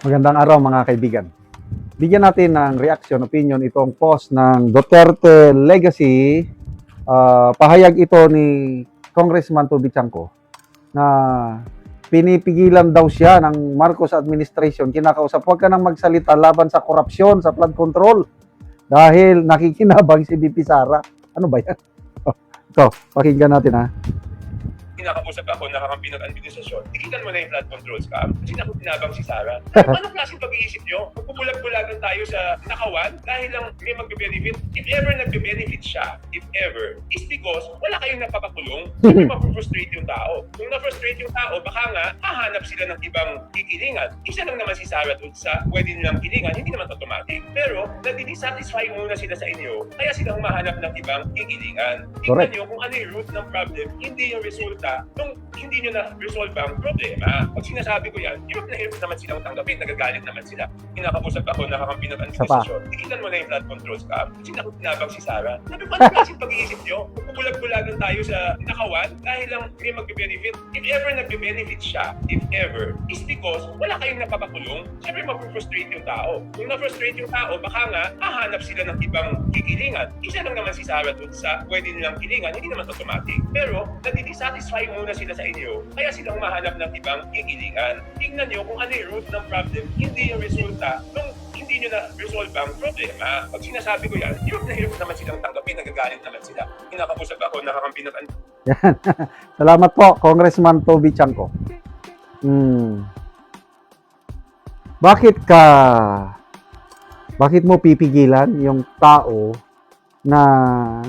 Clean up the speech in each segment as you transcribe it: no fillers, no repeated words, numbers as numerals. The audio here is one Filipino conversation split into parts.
Magandang araw mga kaibigan. Bigyan natin ng reaction, opinion itong post ng Duterte Legacy. Pahayag ito ni Congressman Toby Chanco na pinipigilan daw siya ng Marcos administration. Kinakausap, huwag ka nang magsalita laban sa korupsyon, sa flood control dahil nakikinabang si BP Sara. Ano ba yan? Ito, pakinggan natin ha. Kinakausap ako, nakakampi ng administrasyon, tigilan mo na yung flood control scam kasi nakutinabang si Sara. Anong klaseng pag-iisip nyo? Magpubulag-bulagan tayo sa nakawan dahil lang may magbe-benefit. If ever nagbe-benefit siya, if ever, is because wala kayong napapakulong, siyempre mapufrustrate yung tao. Kung na-frustrate yung tao, baka nga hahanap sila ng ibang kikilingan. Isa lang naman si Sara doon sa pwede nilang kilingan, hindi naman automatic. Pero nadi-satisfy muna sila sa inyo, kaya sila humahanap ng ibang kikilingan. Tingnan nyo kung ano yung root ng problem, hindi yung resulta nung hindi nyo na-resolve ang problema. Pag sinasabi ko yan, hirap na hirap naman silang tanggapin, nagagalit naman sila. Kinakausap ako, nakakampi ng administrasyon, tigilan mo na yung flood control scam kasi nakutinabang si Sara. Sabi, paano klaseng pag-iisip nyo? Magpubulag-bulagan tayo sa nakawan dahil lang may magbe-benefit. If ever nagbe-benefit siya, if ever, is because wala kayong napapakulong, siyempre mapufrustrate yung tao. Kung na-frustrate yung tao, baka nga hahanap sila ng ibang kikilingan. Isa lang naman si Sara doon sa pwede nilang kilingan, hindi naman automatic. Pero nadi-satisfy muna sila sa inyo, kaya sila humahanap ng ibang kikilingan. Tingnan nyo kung ano yung root ng problem, hindi yung resulta nung hindi nyo na-resolve ang problema. Pag sinasabi ko yan, hirap na hirap naman silang tanggapin, nagagalit naman sila. Kinakausap ako, nakakampi ng Yan. Salamat po, Congressman Toby Chanco. Bakit mo pipigilan yung tao na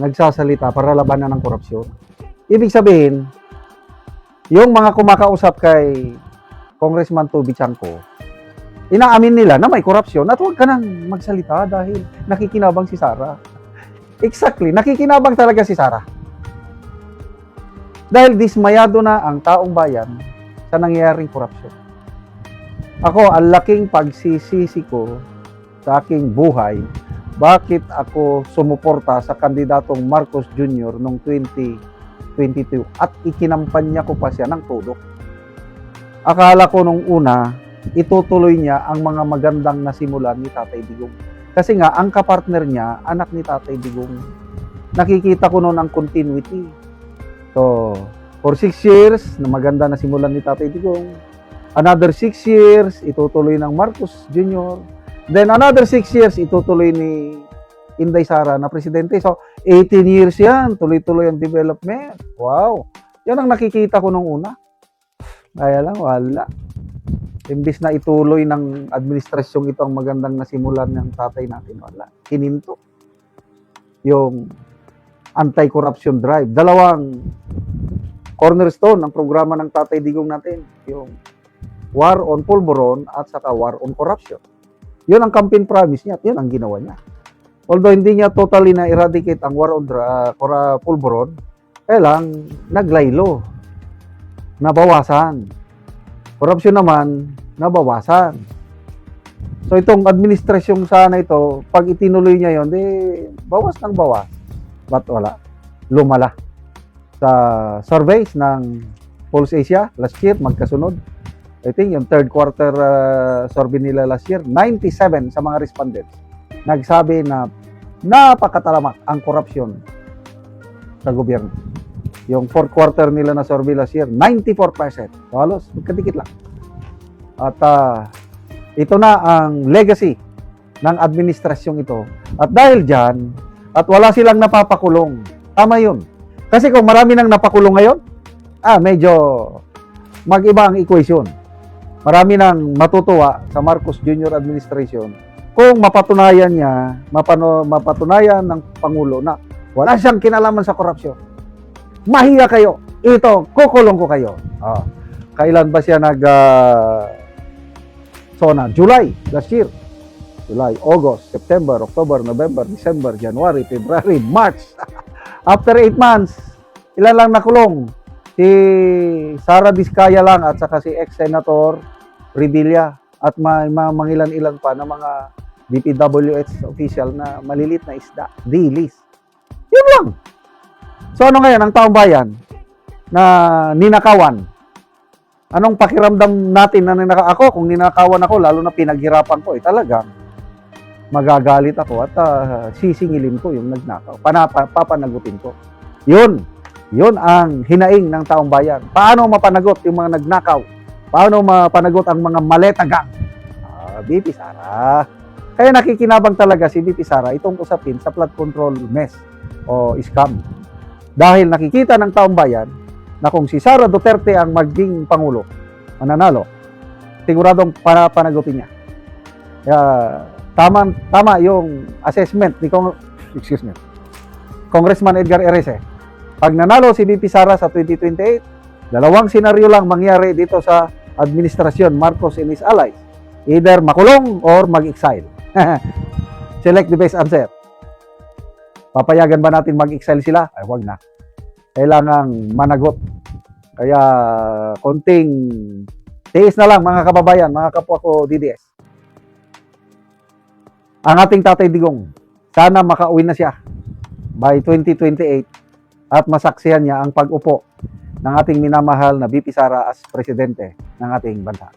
nagsasalita para labanan ng korupsyon? Ibig sabihin, yung mga kumakausap kay Congressman Toby Chanco, inaamin nila na may korupsyon at huwag ka nang magsalita dahil nakikinabang si Sara. Exactly, nakikinabang talaga si Sara. Dahil dismayado na ang taong bayan sa nangyayaring korupsyon. Ako, ang laking pagsisisi ko sa aking buhay, bakit ako sumuporta sa kandidatong Marcos Jr. noong 2022 at ikinampanya ko pa siya ng todo. Akala ko nung una, itutuloy niya ang mga magandang nasimulan ni Tatay Digong. Kasi nga, ang kapartner niya, anak ni Tatay Digong. Nakikita ko noon ang continuity. So, for 6 years, na maganda na simulan ni Tatay Digong. Another 6 years, itutuloy ng Marcos Jr. Then another 6 years, itutuloy ni Inday Sara na presidente. So, 18 years yan, tuloy-tuloy ang development. Wow! Yan ang nakikita ko nung una. Kaya lang, wala. Imbis na ituloy ng administrasyong ito ang magandang nasimulan ng tatay natin, wala. Hininto. Yung anti-corruption drive. Dalawang cornerstone ng programa ng Tatay Digong natin. Yung war on pulburon at saka war on corruption. Yun ang campaign promise niya at yun ang ginawa niya. Although hindi niya totally na-eradicate ang war on pulburon, kaya lang naglaylo, nabawasan. Korupsyon naman, nabawasan. So itong administrasyong sana ito, pag itinuloy niya yon, bawas ng bawas. But wala, lumala. Sa surveys ng Pulse Asia last year, magkasunod. I think yung third quarter survey nila last year, 97 sa mga respondents nagsabi na napakatalamak ang korupsyon sa gobyerno. Yung fourth quarter nila na survey last year, 94%. So, halos, magkadikit lang. At ito na ang legacy ng administrasyong ito. At dahil dyan, at wala silang napapakulong. Tama yun. Kasi kung marami nang napakulong ngayon, medyo mag-iba ang equation. Marami nang matutuwa sa Marcos Jr. administration kung mapatunayan niya, mapatunayan ng Pangulo na wala siyang kinalaman sa korupsyon. Mahiya kayo. Ito, kukulong ko kayo. Kailan ba siya July last year. July, August, September, October, November, December, January, February, March. After 8 months, ilan lang nakulong? Si Sara Diskaya lang at saka si ex-senator Revilla at may mangilan-ilan pa na mga DPWH official na malilit na isda. Dilis. Yun lang. So ano ngayon ang taong bayan na ninakawan Anong pakiramdam natin na ako, kung ninakawan ako, lalo na pinaghirapan ko, talagang magagalit ako at sisingilin ko yung nagnakaw. Papanagutin ko. Yun ang hinaing ng taong bayan. Paano mapanagot yung mga nagnakaw? Paano mapanagot ang mga maletagang? BP Sara. Kaya nakikinabang talaga si BP Sara itong usapin sa flood control mess o scam. Dahil nakikita ng taong bayan na kung si Sara Duterte ang maging Pangulo, mananalo, siguradong panagutin niya. Kaya tama yung assessment ni Congressman Edgar Erese. Pag nanalo si BP Sara sa 2028, dalawang senaryo lang mangyari dito sa administrasyon Marcos and his allies. Either makulong or mag-exile. Select the best answer. Papayagan ba natin mag-exile sila? Ay, wag na. Kailangang managot. Kaya konting tiis na lang mga kababayan, mga kapwa ko DDS. Ang ating Tatay Digong, sana makauwi na siya by 2028 at masaksihan niya ang pag-upo ng ating minamahal na BP Sara as presidente ng ating bansa.